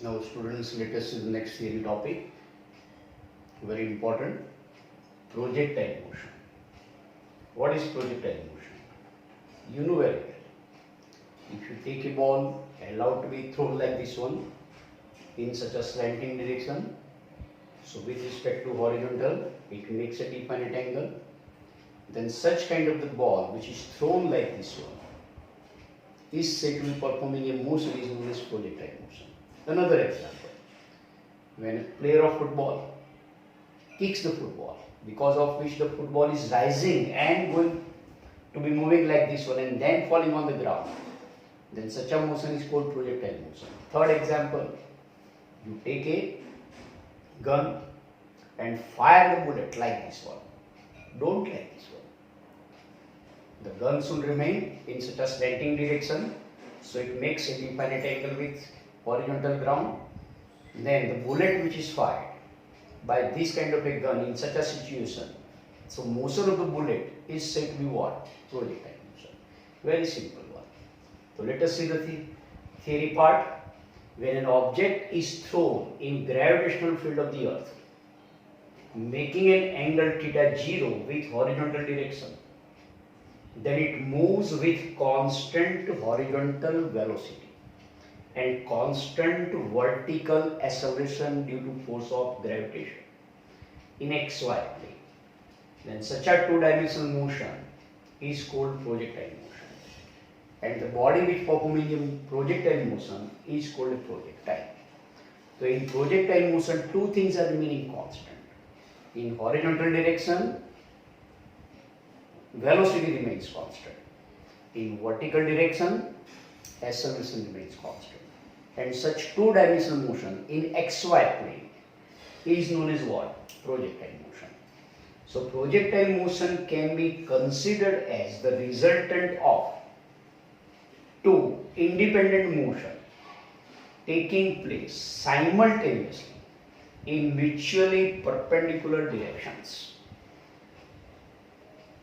Now students, let us see the next theory topic, very important, projectile motion. What is projectile motion? You know very well. If you take a ball allowed to be thrown like this one in such a slanting direction, so with respect to horizontal, it makes a definite angle. Then such kind of the ball which is thrown like this one is said to be performing a motion is known as projectile motion. Another example, when a player of football kicks the football, because of which the football is rising and going to be moving like this one and then falling on the ground, then such a motion is called projectile motion. Third example, you take a gun and fire the bullet like this one. Don't like this one. The gun should remain in such a slanting direction, so it makes a definite angle with horizontal ground. Then the bullet which is fired by this kind of a gun in such a situation, so motion of the bullet is said to be what? Projectile motion. Very simple one. So let us see the theory part. When an object is thrown in gravitational field of the earth, making an angle theta 0 with horizontal direction, then it moves with constant horizontal velocity and constant vertical acceleration due to force of gravitation in xy plane. Then such a two-dimensional motion is called projectile motion. And the body which performing a projectile motion is called a projectile. So in projectile motion, two things are remaining constant. In horizontal direction, velocity remains constant. In vertical direction, acceleration remains constant. And such two-dimensional motion in xy plane is known as what? Projectile motion. So projectile motion can be considered as the resultant of two independent motion taking place simultaneously in mutually perpendicular directions.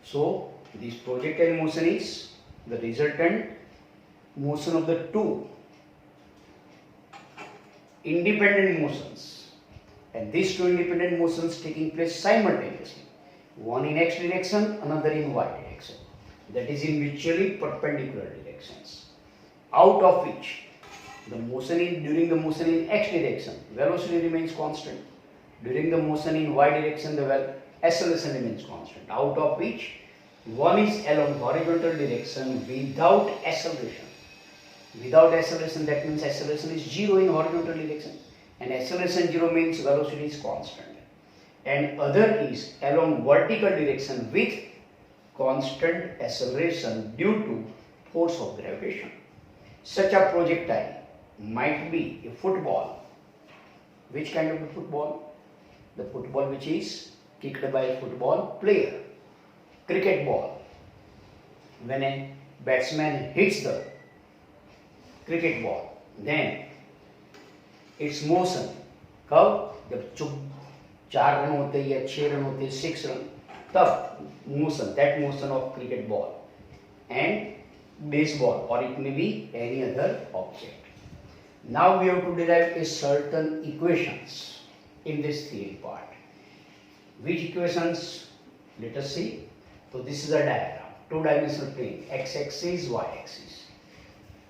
So this projectile motion is the resultant motion of the two independent motions, and these two independent motions taking place simultaneously, one in x direction, another in y direction, that is in mutually perpendicular directions, out of which the motion in during the motion in x direction velocity remains constant, during the motion in y direction the acceleration remains constant, out of which one is along horizontal direction without acceleration. Without acceleration, that means acceleration is 0 in horizontal direction, and acceleration 0 means velocity is constant. And other is along vertical direction with constant acceleration due to force of gravitation. Such a projectile might be a football. Which kind of a football? The football which is kicked by a football player. Cricket ball. When a batsman hits the cricket ball, then its motion, कब? जब 4 run होते या 6 run होते 6 run, तब motion, that motion of cricket ball and baseball, or it may be any other object. Now we have to derive a certain equations in this theory part. Which equations? Let us see. So this is a diagram, two-dimensional plane, x-axis, y-axis.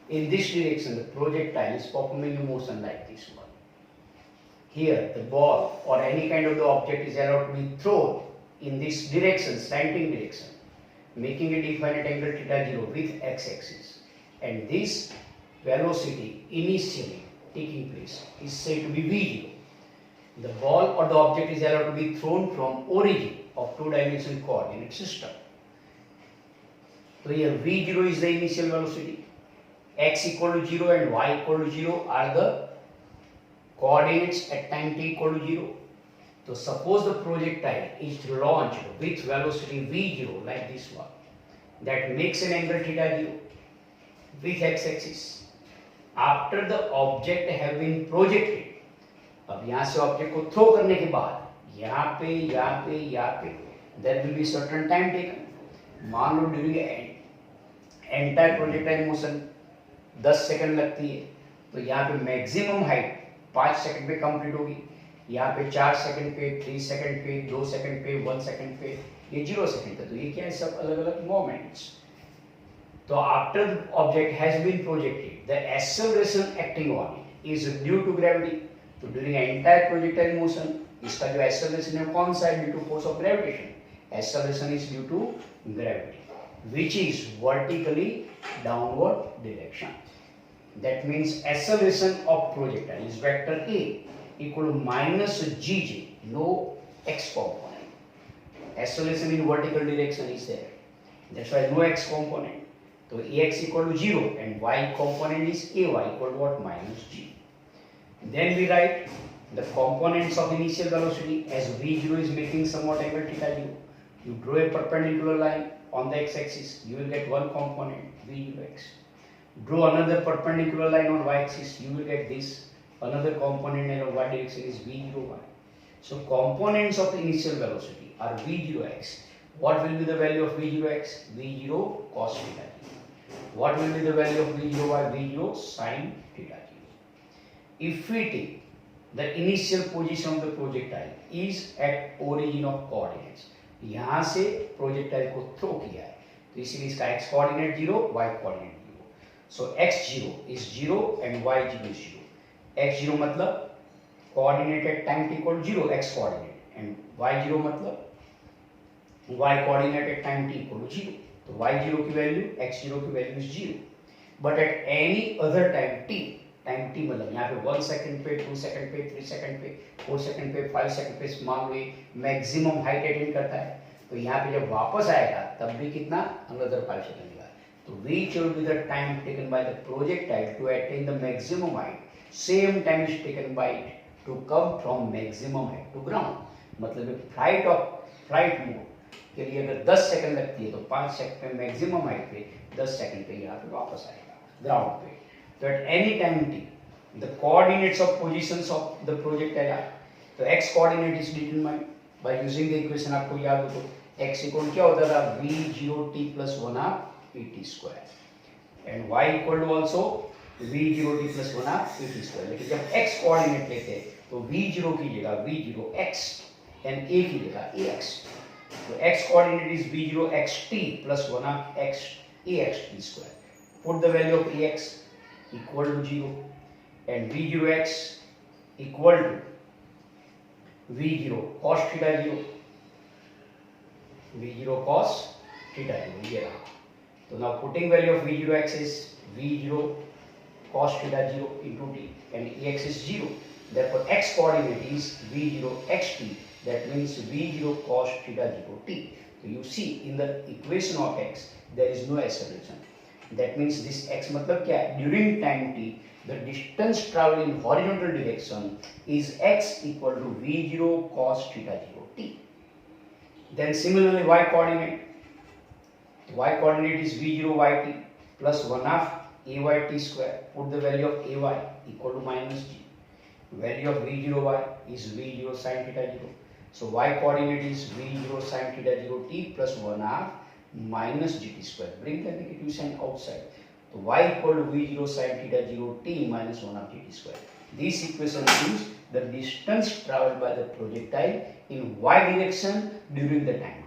In this direction, the projectile is performing a motion like this one. Here, the ball or any kind of the object is allowed to be thrown in this direction, slanting direction, making a definite angle theta 0 with x-axis. And this velocity initially taking place is said to be v0. The ball or the object is allowed to be thrown from origin of two-dimensional coordinate system. So here v0 is the initial velocity, x equal to 0 and y equal to 0 are the coordinates at time t equal to 0. So suppose the projectile is launched with velocity v0 like this one, that makes an angle theta 0 with x-axis. After the object have been projected, अब यहाँ से object को throw करने के बाद यहाँ पे there will be certain time taken. मान लो during entire projectile motion 10 second लगती है, तो यहाँ पे मैक्सिमम हाइट 5 सेकंड पे कंप्लीट होगी, यहाँ पे 4 सेकंड पे, 3 सेकंड पे, 2 सेकंड पे, 1 सेकंड पे, ये 0 सेकंड पे। तो ये क्या है, सब अलग अलग मोमेंट्स। तो after object has been projected the acceleration acting on it is due to gravity. तो ड्यूरिंग एंटायर प्रोजेक्टाइल मोशन इसका जो एक्सेलरेशन है कौन सा है, due to force of gravitation. Acceleration is due to gravity which is vertically downward direction. That means acceleration of projectile is vector A equal to minus gj, no x component. Acceleration in vertical direction is there. That's why no x component. So ax equal to 0 and y component is ay equal to what, minus g. Then we write the components of initial velocity as v0 is making somewhat angle theta 0. You draw a perpendicular line on the x-axis, you will get one component v0x. Draw another perpendicular line on y-axis, you will get this another component in y direction is v0y. So components of initial velocity are v0x. What will be the value of v0x? v0 cos theta 0. What will be the value of v0y? v0 sin theta 0. If we take the initial position of the projectile is at origin of coordinates, यहाँ से projectile को throw किया है, तो इसीलिए इसका x coordinate 0, y coordinate 0. So x0 is 0 and y0 is 0. x0 मतलब coordinate at time t equal to 0, x coordinate, and y0 मतलब y coordinate at time t equal to 0. तो y0 की वैल्यू, x0 की value is 0. But at any other time t, time t मतलब यहाँ पे 1 second पे, 2 second पे, 3 second पे, 4 सेकंड पे, 5 सेकंड पे मान लो ये मैक्सिमम हाइट अटेन करता है, तो यहाँ पे जब वापस आएगा तब भी कितना, another 5 second. So which will be the time taken by the projectile to attain the maximum height, same time is taken by it to come from maximum height to ground. मतलब फ्लाइट मोड के लिए अगर 10 second लगती है तो 5 second पे maximum height पे, 10 second पे यहाँ पे वापस आएगा ग्राउंड पे। तो at any time t the coordinates of positions of the projectile are, तो x coordinate is determined by using the equation, आपको याद हो तो x इक्वल क्या होता था, v0t plus 1 half et square and y equal to also v0t plus 1 half et square। लेकिन जब x कोऑर्डिनेट लेते हैं तो v0 की जगह v0x and a की जगह ax, तो x coordinate is v0xt plus 1 half x axt square। Put the value of ax equal to 0 and v0x equal to v0 cos theta 0, v0 cos theta 0 ये रहा। So now putting value of v0x is v0 cos theta 0 into t and ax is 0. Therefore x coordinate is v0 xt, that means v0 cos theta 0 t. So you see in the equation of x there is no acceleration. That means this x मतलब क्या है, during time t the distance traveled in horizontal direction is x equal to v0 cos theta 0 t. Then similarly y coordinate, y coordinate is v0 yt plus 1 half ayt square. Put the value of ay equal to minus g. Value of v0 y is v0 sin theta 0. So y coordinate is v0 sin theta 0 t plus 1 half minus gt square. Bring the negative sign outside. So y equal to v0 sin theta 0 t minus 1 half gt square. This equation gives the distance traveled by the projectile in y direction during the time.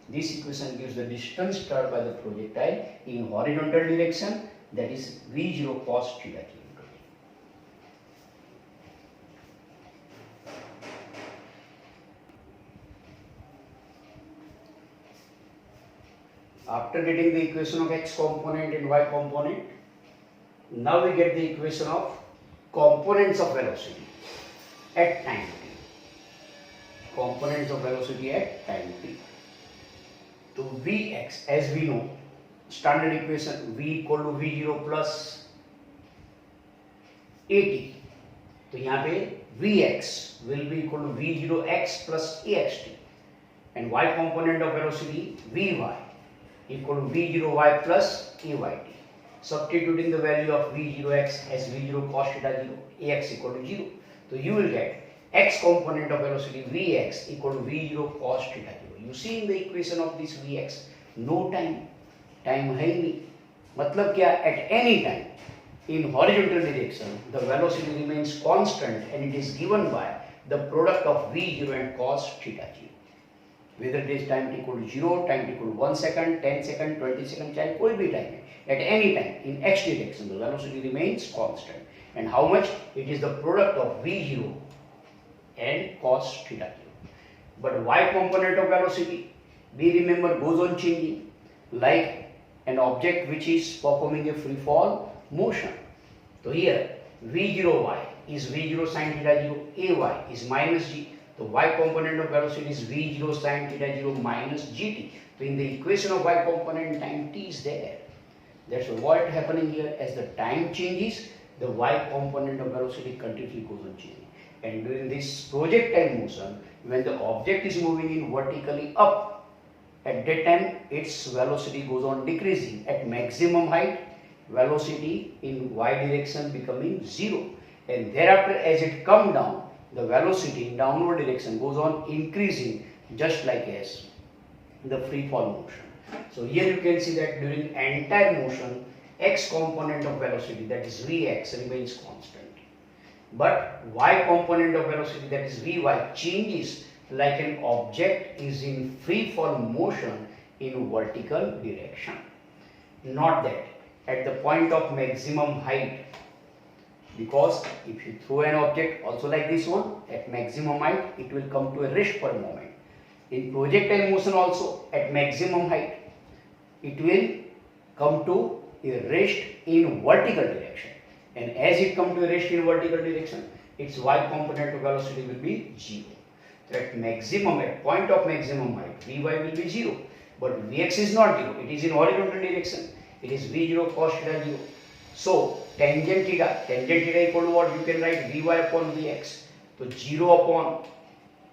This equation gives the distance traveled by the projectile in horizontal direction, that is v0 cos theta 0. After getting the equation of x component and y component, now we get the equation of components of velocity at time t. Components of velocity at time t. तो Vx as we know standard equation v equal to v0 plus at, तो यहाँ पे Vx will be equal to v0x plus axt and y component of velocity Vy equal to v0y plus ayt. Substituting the value of v0x as v0 cos theta 0, ax equal to 0, so you will get x component of velocity Vx equal to v0 cos theta 0. You see in the equation of this Vx no time है ही नहीं, मतलब क्या, at any time in horizontal direction, the velocity remains constant and it is given by the product of v0 and cos theta 0. Whether it is time t equal to 0, time t equal to 1 second, 10 second, 20 second, चाहे कोई भी time है, at any time in x direction the velocity remains constant. And how much? It is the product of v0 and cos theta 0. But y component of velocity, we remember, goes on changing like an object which is performing a free fall motion. So here v0y is v0 sin theta 0, ay is minus g. The y component of velocity is v0 sin theta 0 minus gt. So in the equation of y component, time t is there. That's what happening here. As the time changes, the y component of velocity continuously goes on changing. And during this projectile motion, when the object is moving in vertically up, at that time its velocity goes on decreasing. At maximum height, velocity in y direction becoming 0. And thereafter, as it comes down, the velocity in downward direction goes on increasing, just like as the free fall motion. So here you can see that during entire motion, x component of velocity, that is vx, remains constant. But y component of velocity, that is vy, changes like an object is in free fall motion in vertical direction. Not that at the point of maximum height, because if you throw an object also like this one, at maximum height it will come to a rest per moment. In projectile motion also, at maximum height it will come to a rest in vertical direction, and as it comes to a rest in vertical direction, its y component of velocity will be 0. So at maximum, at point of maximum height, vy will be 0, but vx is not 0, it is in horizontal direction, it is v0 cos theta 0. So tangent theta equal to what? You can write vy upon vx. So 0 upon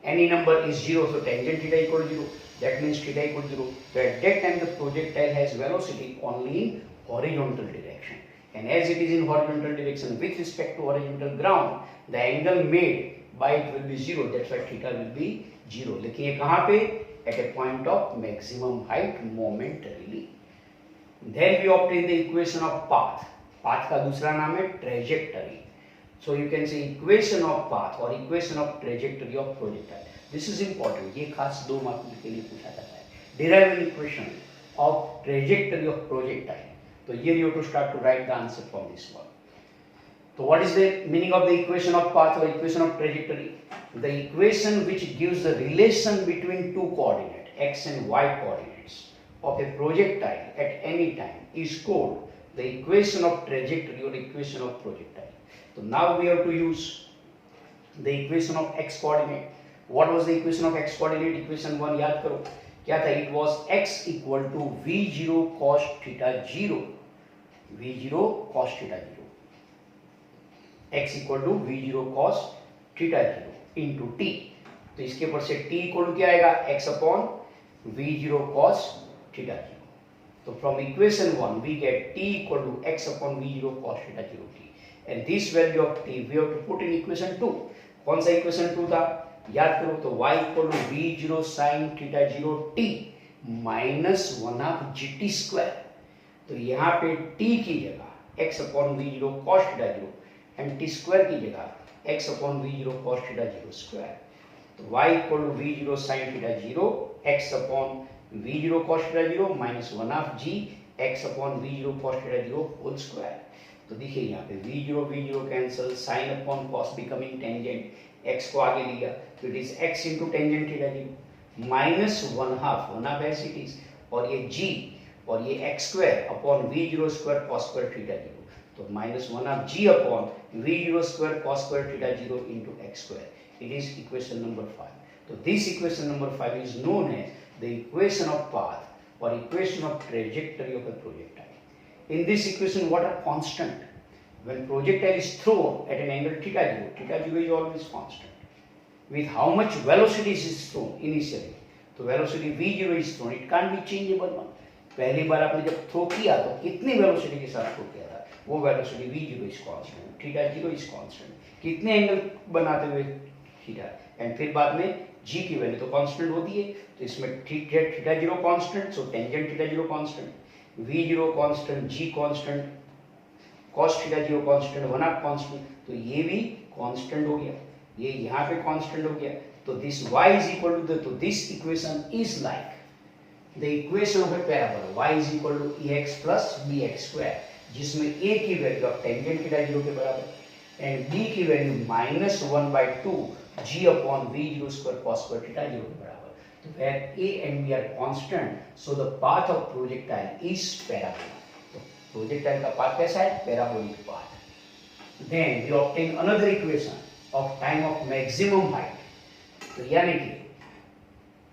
any number is 0, so tangent theta equal to 0. That means theta equal to 0. So at that time the projectile has velocity only in horizontal direction. And as it is in horizontal direction with respect to horizontal ground, the angle made by it will be 0. That's why theta will be 0. लेकिन ये कहाँ पे? At a point of maximum height momentarily. Then we obtain the equation of path. Path का दूसरा नाम है trajectory. So you can say equation of path or equation of trajectory of projectile. This is important. ये खास 2 mark के लिए पूछा जाता है. Derive an equation of trajectory of projectile. So here you have to start to write the answer from this one. So what is the meaning of the equation of path or equation of trajectory? The equation which gives the relation between two coordinates, x and y coordinates, of a projectile at any time is called the equation of trajectory or equation of projectile. So now we have to use the equation of x coordinate. What was the equation of x coordinate? Equation 1 याद करो क्या था? It was x equal to v0 cos theta 0. v0 cos theta 0. x equal to v0 cos theta 0 into t. तो इसके ऊपर से t equal to क्या आएगा? x upon v0 cos theta 0. So from equation 1 we get t equal to x upon v0 cos theta 0 t. And this value of t we have to put in equation 2. कौन सा equation 2 था? याद करो तो y equal to v0 sin theta 0 t minus 1/2 gt square. तो यहाँ पे t की जगह x upon v0 cos theta 0 and t square की जगह x upon v0 cos theta 0 square. तो y equal to v0 sin theta 0 x upon v0 cos theta 0 minus 1/2 g x upon v0 cos theta 0 whole square. तो देखिए यहाँ पे v0 v0 cancel, sin upon cos becoming tangent, x को आगे लिया तो it is x into tangent theta 0 minus 1/2 as it is, और ये g और ये x square upon v0 square cos square theta 0. तो minus 1/2 g upon v0 square cos square theta 0 into x square. It is equation number 5. So this equation number 5 is known as the equation of path or equation of trajectory of a projectile. In this equation, what are constant? When projectile is thrown at an angle theta 0 is always constant. With how much velocity is thrown initially? तो velocity v0 is thrown, it can't be changeable one. पहली बार आपने जब throw किया तो कितनी velocity के साथ throw किया था? वो velocity v0 is constant, theta 0 is constant. कितने एंगल बनाते हुए थीटा, एंड फिर बाद में g की वैल्यू तो कांस्टेंट होती है, तो इसमें theta 0 constant, so tangent theta 0 constant, v0 constant, g constant, cos theta 0 constant, 1 half constant, तो ये भी कांस्टेंट हो गया, ये यहाँ पे कांस्टेंट हो गया, तो this y is equal to तो this equation is like the equation of a parabola y is equal to ax plus bx square, जिसमें a की वैल्यू ऑफ टेंजेंट थीटा 0 के बराबर एंड b की value -1/2 g upon v0 square cos square theta 0 के बराबर। तो where a and b are constant, so the path of projectile is parabola. तो projectile का path कैसा है? Parabolic path. Then we obtain another equation of time of maximum height. तो यानी कि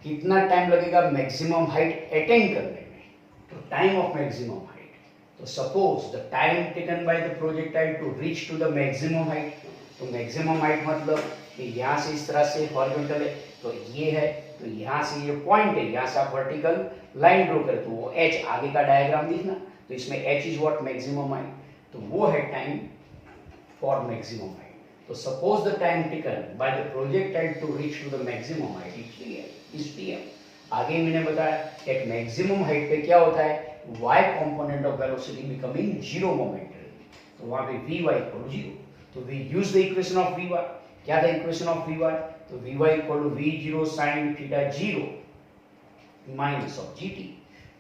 कितना टाइम लगेगा मैक्सिमम हाइट अटेन करने में, तो टाइम ऑफ मैक्सिमम हाइट। तो suppose the time taken by the projectile to reach to the maximum height, तो मैक्सिमम हाइट मतलब कि यहाँ से इस तरह से हॉरिजॉन्टल है, तो ये है, तो यहाँ से ये पॉइंट है, यहाँ से आप वर्टिकल लाइन ड्रॉ करें तो वो h आगे का डायग्राम दिखना, तो इसमें h is what maximum height, तो वो है टाइम फॉर मैक्सिमम हाइट। तो suppose the time taken by the projectile to reach to the maximum height is tm। आगे मैंने बताया कि मैक्सिमम हाइट पे क्या होता है, y component of velocity becoming zero momently, तो वहां पे vy इक्वल 0, तो we use the equation of vy। क्या था इक्वेशन ऑफ vy, तो vy equal to v0 sin theta 0 minus of gt।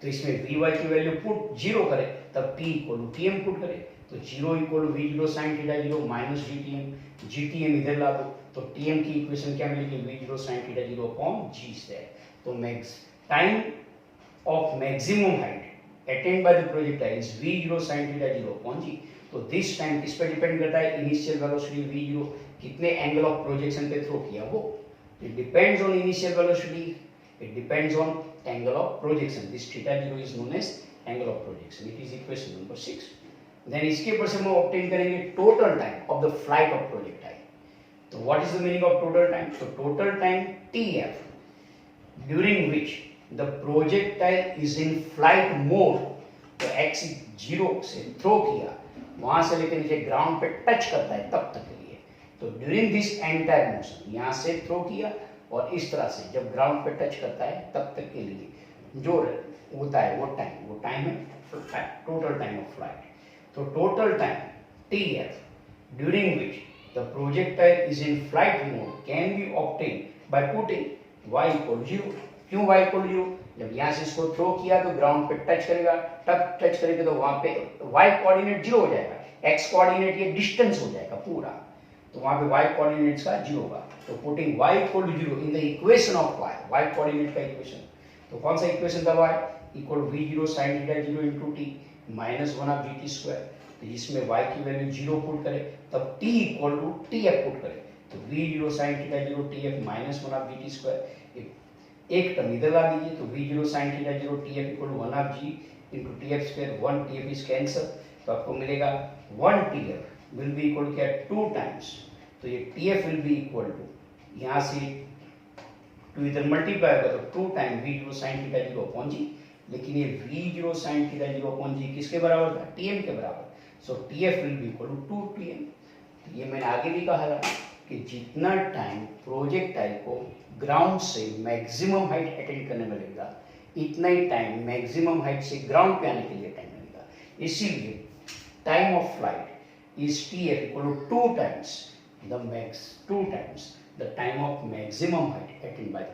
तो इसमें vy की वैल्यू पुट 0 करें तब t equal to tm put करें, तो 0 equal to v0 sin theta 0 minus gtm इधर ला दो, तो tm की इक्वेशन क्या मिलेगी, v0 sin theta 0 upon g square. तो max time of maximum height attained by the projectile is v0 sin theta 0 upon g। तो दिस टाइम किस पर डिपेंड करता है, इनिशियल वेलोसिटी v0 कितने एंगल ऑफ प्रोजेक्शन पे थ्रो किया वो, it depends on initial velocity, it depends on angle of projection, this theta 0 is known as angle of projection, it is equation number 6। Then इसके ऊपर से हम obtain करेंगे total time of the flight of projectile. तो what is the meaning of total time, तो total time tf during which the projectile is in flight mode, तो x 0 से throw किया, वहां से लेकर नीचे ग्राउंड पे टच करता है तब तक के लिए, तो ड्यूरिंग दिस एंटायर मोशन यहाँ से थ्रो किया और इस तरह से जब ग्राउंड पे टच करता है तब तक के लिए जो होता है वो टाइम है टोटल टाइम ऑफ फ्लाइट। तो total time tf during which the projectile is in flight mode can be obtain by putting y equal 0। क्यों y इक्वल 0, जब यहाँ से इसको थ्रो किया तो ग्राउंड पे टच करेगा, तब टच करेगा तो वहां पे y कोऑर्डिनेट 0 हो जाएगा, x कोऑर्डिनेट ये डिस्टेंस हो जाएगा पूरा, तो वहां पे y कोऑर्डिनेट्स का 0 होगा। तो putting y equal to 0 in the equation of y coordinate का इक्वेशन, तो कौन सा इक्वेशन था, y equal to v0 sin theta 0 into t minus 1 of gt square, तो इसमें y की वैल्यू 0 पुट करें तब t equal to tf put करें, तो v0 sin theta 0 tf minus 1 of gt square, एक टर्म इधर ला दीजिए, तो v0 sin theta 0 tf equal to 1 of g into tf square, 1 tf is cancel, तो आपको मिलेगा 1 tf विल बी इक्वल क्या 2 टाइम्स, तो ये tf will be equal to यहाँ से 2 इधर मल्टीप्लाई होगा तो 2 time v0 sin theta 0 upon g, लेकिन ये v0 sin theta 0 upon g किसके बराबर था, tm के बराबर, so tf will be equal to 2 tm। ये मैंने आगे भी कहा था कि जितना टाइम प्रोजेक्टाइल को ग्राउंड से मैक्सिमम हाइट अटेंड करने में लगेगा, इतना ही टाइम मैक्सिमम हाइट से ग्राउंड पे आने के लिए टाइम लगेगा, इसीलिए time of flight is tf equal to 2 times the time of maximum height attend by the